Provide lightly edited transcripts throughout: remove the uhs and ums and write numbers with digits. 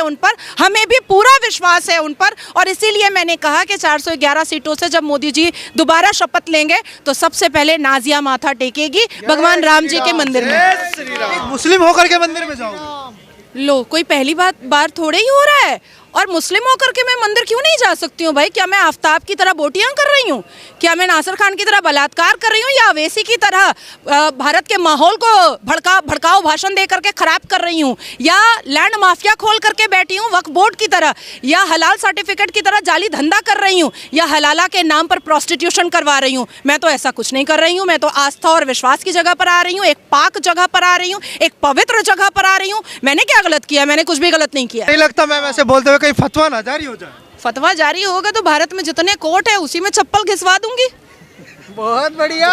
है उन पर, हमें भी पूरा विश्वास है उन पर। और इसीलिए मैंने कहा कि 411 सीटों से जब मोदी जी दोबारा शपथ लेंगे तो सबसे पहले नाजिया माथा टेकेगी भगवान राम जी के मंदिर में। मुस्लिम होकर के मंदिर में जाओगे? लो, कोई पहली बार थोड़े ही हो रहा है। और मुस्लिम होकर के मैं मंदिर क्यों नहीं जा सकती हूँ भाई? क्या मैं आफ्ताब की तरह बोटियां कर रही हूँ? क्या मैं नासिर खान की तरह बलात्कार कर रही हूँ, या अवैसी की तरह भारत के माहौल को भड़काऊ भाषण दे करके खराब कर रही हूँ, या लैंड माफिया खोल करके बैठी हूँ वक्फ बोर्ड की तरह, या हलाल सर्टिफिकेट की तरह जाली धंधा कर रही हूँ, या हलाला के नाम पर प्रोस्टिट्यूशन करवा रही हूँ? मैं तो ऐसा कुछ नहीं कर रही हूँ। मैं तो आस्था और विश्वास की जगह पर आ रही हूँ, एक पाक जगह पर आ रही हूँ, एक पवित्र जगह पर आ रही हूँ। मैंने क्या गलत किया? मैंने कुछ भी गलत नहीं किया। नहीं लगता मैम ऐसे बोलते हुए कहीं फतवा ना जारी हो जाए? फतवा जारी होगा तो भारत में जितने कोर्ट है उसी में चप्पल घिसवा दूंगी। बहुत बढ़िया,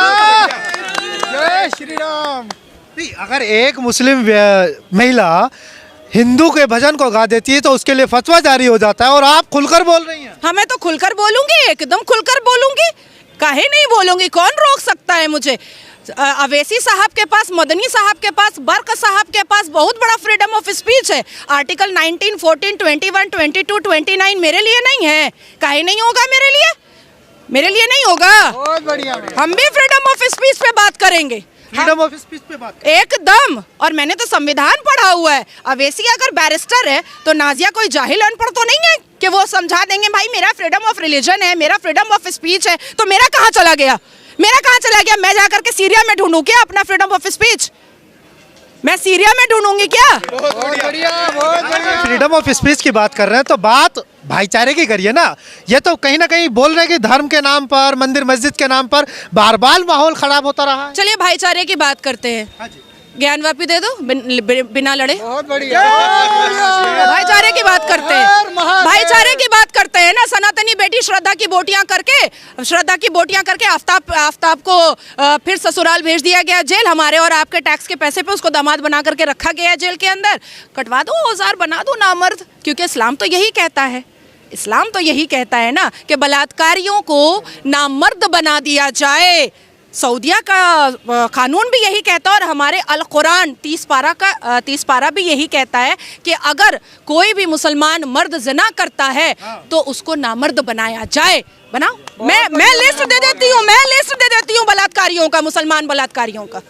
जय श्री राम। नहीं, अगर एक मुस्लिम महिला हिंदू के भजन को गा देती है तो उसके लिए फतवा जारी हो जाता है, और आप खुलकर बोल रही हैं। हाँ, मैं तो खुलकर बोलूंगी, एकदम खुलकर बोलूंगी। काहे नहीं बोलूंगी? कौन रोक सकता है मुझे? अवैसी साहब के पास, मदनी साहब के पास, बर्क साहब के पास बहुत बड़ा फ्रीडम ऑफ स्पीच है। आर्टिकल 19, 14, 21, 22, 29 मेरे लिए नहीं है। काहे नहीं होगा मेरे लिए? मेरे लिए नहीं होगा। बहुत बढ़िया। हम भी फ्रीडम ऑफ स्पीच पे बात करेंगे, फ्रीडम ऑफ स्पीच पे बात एकदम। और मैंने तो संविधान पढ़ा हुआ है। अवैसी अगर बैरिस्टर है तो नाजिया कोई जाहिल अनपढ़ तो नहीं है कि वो समझा देंगे भाई मेरा फ्रीडम ऑफ रिलीजन है, मेरा फ्रीडम ऑफ स्पीच है। तो मेरा कहाँ चला गया? मेरा कहाँ चला गया? मैं जाकर के सीरिया में ढूंढूं क्या अपना फ्रीडम ऑफ स्पीच? मैं सीरिया में ढूंढूंगी क्या? बहुत बढ़िया, बहुत बढ़िया। फ्रीडम ऑफ स्पीच की बात कर रहे हैं तो बात भाईचारे की करिए ना। ये तो कहीं ना कहीं बोल रहे हैं कि धर्म के नाम पर, मंदिर मस्जिद के नाम पर बार बार माहौल खराब होता रहा है। चलिए भाईचारे की बात करते हैं। हाँ जी। ज्ञानवापी दे दो बिना लड़े। बहुत बढ़िया। भाईचारे की बात करते हैं, भाईचारे की बात करते हैं ना। सनातनी बेटी श्रद्धा की बोटियां करके आफ्ताब को फिर ससुराल भेज दिया गया जेल। हमारे और आपके टैक्स के पैसे पे उसको दामाद बना करके रखा गया जेल के अंदर। कटवा दो औजार, बना दो नामर्द, क्योंकि इस्लाम तो यही कहता है। इस्लाम तो यही कहता है ना कि बलात्कारियों को नामर्द बना दिया जाए। सऊदिया का कानून भी यही कहता है, और हमारे अल कुरान 30 पारा भी यही कहता है कि अगर कोई भी मुसलमान मर्द ज़िना करता है तो उसको नामर्द बनाया जाए। बनाओ, मैं लिस्ट दे देती हूँ बलात्कारियों का, मुसलमान बलात्कारियों का।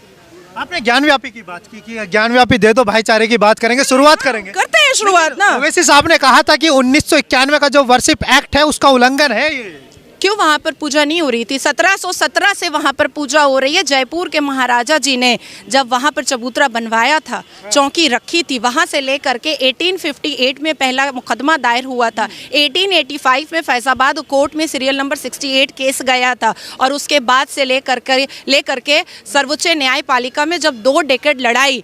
आपने ज्ञानव्यापी की बात की कि ज्ञानव्यापी दे दो, भाईचारे की बात करेंगे, शुरुआत करेंगे। करते हैं शुरुआत ना। ओवैसी साहब ने कहा था कि 1991 का जो वर्शिप एक्ट है उसका उल्लंघन है ये। क्यों वहाँ पर पूजा नहीं हो रही थी? 1717 से वहाँ पर पूजा हो रही है। जयपुर के महाराजा जी ने जब वहाँ पर चबूतरा बनवाया था, चौकी रखी थी, वहाँ से लेकर के 1858 में पहला मुकदमा दायर हुआ था। 1885 में फैजाबाद कोर्ट में सीरियल नंबर 68 केस गया था। और उसके बाद से लेकर के सर्वोच्च न्यायपालिका में जब 2 डेकेड लड़ाई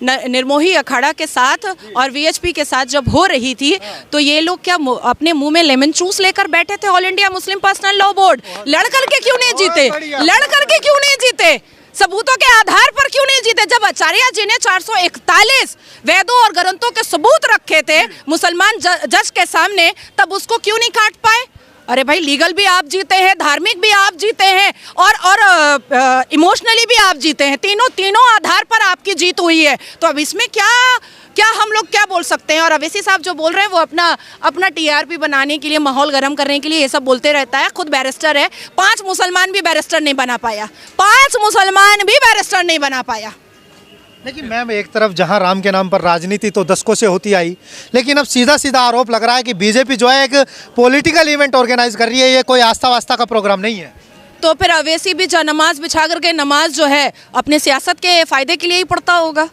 निर्मोही अखाड़ा के साथ और वीएचपी के साथ जब हो रही थी, तो ये लोग क्या अपने मुंह में लेमन जूस लेकर बैठे थे? All India Muslim personal law board लड़ करके क्यों नहीं जीते? लड़ करके क्यों नहीं जीते? सबूतों के आधार पर क्यों नहीं जीते? जब आचार्य जी ने 441 वेदों और ग्रंथों के सबूत रखे थे मुसलमान जज के सामने, तब उसको क्यों नहीं काट पाए? अरे भाई, लीगल भी आप जीते हैं, धार्मिक भी आप जीते हैं, और इमोशनली भी आप जीते हैं। तीनों आधार पर आपकी जीत हुई है। तो अब इसमें क्या हम लोग क्या बोल सकते हैं? और अवैसी साहब जो बोल रहे हैं वो अपना टीआरपी बनाने के लिए, माहौल गर्म करने के लिए ये सब बोलते रहता है। खुद बैरिस्टर है, 5 मुसलमान भी बैरिस्टर नहीं बना पाया। 5 मुसलमान भी बैरिस्टर नहीं बना पाया। लेकिन मैम, एक तरफ जहां राम के नाम पर राजनीति तो दशकों से होती आई, लेकिन अब सीधा सीधा आरोप लग रहा है कि बीजेपी जो है एक पॉलिटिकल इवेंट ऑर्गेनाइज कर रही है, ये कोई आस्था वास्ता का प्रोग्राम नहीं है। तो फिर अवैसी भी नमाज बिछा करके नमाज जो है अपने सियासत के फायदे के लिए ही पढ़ता होगा,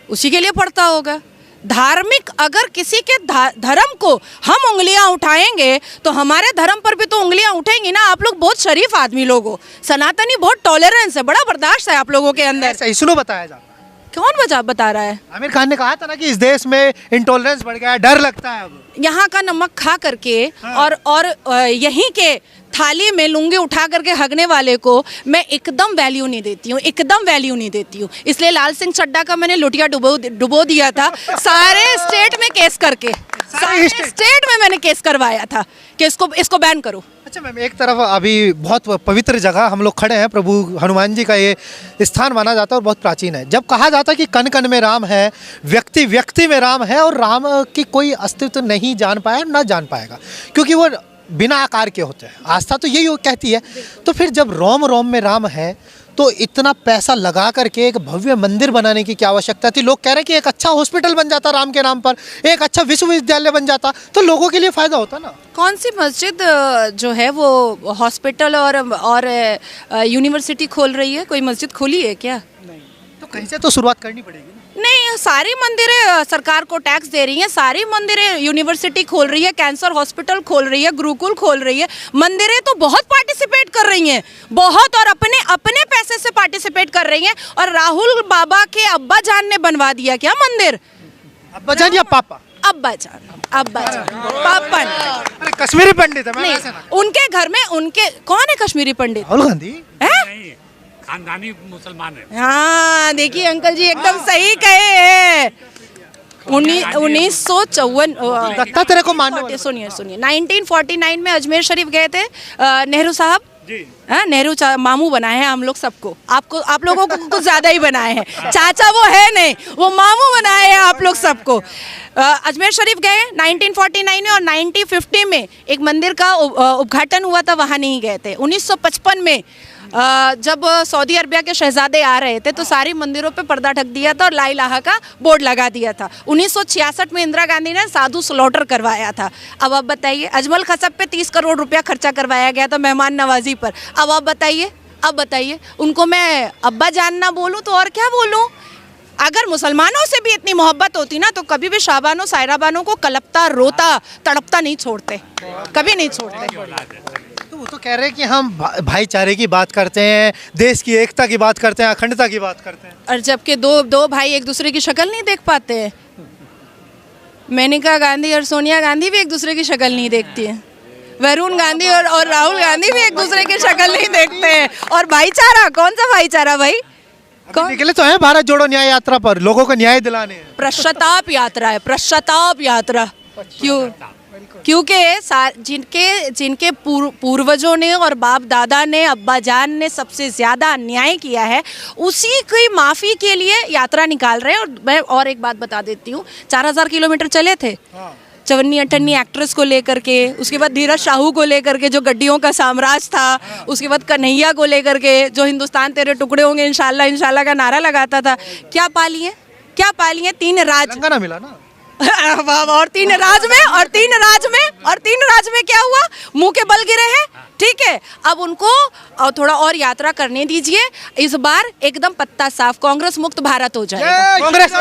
उसी के लिए पढ़ता होगा। धार्मिक अगर किसी के धर्म को हम उंगलियां उठाएंगे तो हमारे धर्म पर भी तो उंगलियां उठेंगी ना। आप लोग बहुत शरीफ आदमी लोग हो, सनातनी बहुत टॉलरेंस है, बड़ा बर्दाश्त है आप लोगों के अंदर। सही सुनो, बताया जाता है। कौन बता रहा है? आमिर खान ने कहा था ना कि इस देश में इंटॉलरेंस बढ़ गया है, डर लगता है अब। यहाँ का नमक खा करके और यहीं के थाली में लुंगी उठा करके हगने वाले को मैं एकदम वैल्यू नहीं देती हूँ, एकदम वैल्यू नहीं देती हूँ। इसलिए लाल सिंह चड्ढा का मैंने लुटिया डुबो दिया था। सारे स्टेट में केस करके, सारे स्टेट में मैंने केस करवाया था कि इसको बैन करो। अच्छा मैम, एक तरफ अभी बहुत पवित्र जगह हम लोग खड़े हैं, प्रभु हनुमान जी का ये स्थान माना जाता है और बहुत प्राचीन है। जब कहा जाता है कि कण कण में राम है, व्यक्ति व्यक्ति में राम है, और राम की कोई अस्तित्व नहीं जान पाया, ना जान पाएगा, क्योंकि वो बिना आकार के होते हैं। आस्था तो यही कहती है। तो फिर जब रोम रोम में राम है, तो इतना पैसा लगा करके एक भव्य मंदिर बनाने की क्या आवश्यकता थी? लोग कह रहे हैं कि एक अच्छा हॉस्पिटल बन जाता राम के नाम पर, एक अच्छा विश्वविद्यालय बन जाता, तो लोगों के लिए फायदा होता ना। कौन सी मस्जिद जो है वो हॉस्पिटल और यूनिवर्सिटी खोल रही है? कोई मस्जिद खोली है क्या? नहीं। तो कहीं से तो शुरुआत करनी पड़ेगी ना। नहीं, सारी मंदिरें सरकार को टैक्स दे रही हैं, सारी मंदिरें यूनिवर्सिटी खोल रही है, कैंसर हॉस्पिटल खोल रही है, गुरुकुल खोल रही है। मंदिरें तो बहुत पार्टिसिपेट कर रही हैं, बहुत, और अपने अपने पैसे से पार्टिसिपेट कर रही हैं। और राहुल बाबा के अब्बा जान ने बनवा दिया क्या मंदिर? अब्बा जान या पापा? अब्बा जान, पापा ने। अरे कश्मीरी पंडित है, नहीं, उनके घर में उनके कौन है कश्मीरी पंडित? राहुल गांधी है? खानदानी मुसलमान है। हाँ, देखिए अंकल जी एकदम सही कहे हैं। 1954 लगता तेरे को मानने वाला। सुनिए 1949 में अजमेर शरीफ गए थे नेहरू साहब। हाँ, नेहरू मामू बनाए हैं हम लोग सबको, आप लोगों को कुछ ज्यादा ही बनाए हैं। चाचा वो है नहीं, वो मामू बनाए हैं आप लोग सबको। अजमेर शरीफ गए 1949 में, और 1950 में एक मंदिर का उद्घाटन हुआ था, वहाँ नहीं गए थे। 1955 में जब सऊदी अरबिया के शहजादे आ रहे थे, तो सारी मंदिरों पे पर्दा ढक दिया था और ला इलाहा का बोर्ड लगा दिया था। 1966 में इंदिरा गांधी ने साधु स्लॉटर करवाया था। अब आप बताइए, अजमल खसब पे 30 करोड़ रुपया खर्चा करवाया गया था मेहमान नवाजी पर। अब आप बताइए उनको मैं अब्बा जान ना बोलूँ तो और क्या बोलूँ? अगर मुसलमानों से भी इतनी मोहब्बत होती ना, तो कभी भी शाबानो सायराबानो को कलपता, रोता, तड़पता नहीं छोड़ते, कभी नहीं छोड़ते। तो वो तो कह रहे हैं कि हम भाईचारे की बात करते हैं, देश की एकता की बात करते हैं, अखंडता की बात करते हैं, और जबकि दो भाई एक दूसरे की शक्ल नहीं देख पाते हैं। मेनका गांधी और सोनिया गांधी भी एक दूसरे की शक्ल नहीं देखती है। वरुण गांधी और राहुल गांधी भी एक दूसरे की शक्ल नहीं देखते हैं। और भाईचारा, कौन सा भाईचारा भाई? कौन निकले तो हैं भारत जोड़ो न्याय यात्रा पर, लोगों को न्याय दिलाने हैं। पश्चाताप यात्रा है, पश्चाताप यात्रा। क्योंकि जिनके पूर्वजों ने और बाप दादा ने, अब्बा जान ने सबसे ज़्यादा अन्याय किया है, उसी की माफ़ी के लिए यात्रा निकाल रहे हैं। और मैं और एक बात बता देती हूँ, 4000 किलोमीटर चले थे चवन्नी अठन्नी एक्ट्रेस को लेकर के, उसके बाद धीरज शाहू को लेकर के जो गड्डियों का साम्राज्य था, उसके बाद कन्हैया को लेकर के जो हिंदुस्तान तेरे टुकड़े होंगे इंशाल्लाह इंशाल्लाह का नारा लगाता था। क्या पाली है? 3 राज ना मिला ना। और तीन राज में क्या हुआ? मुंह के बल गिरे हैं। ठीक है, अब उनको थोड़ा और यात्रा करने दीजिए। इस बार एकदम पत्ता साफ, कांग्रेस मुक्त भारत हो जाएगा। कांग्रेस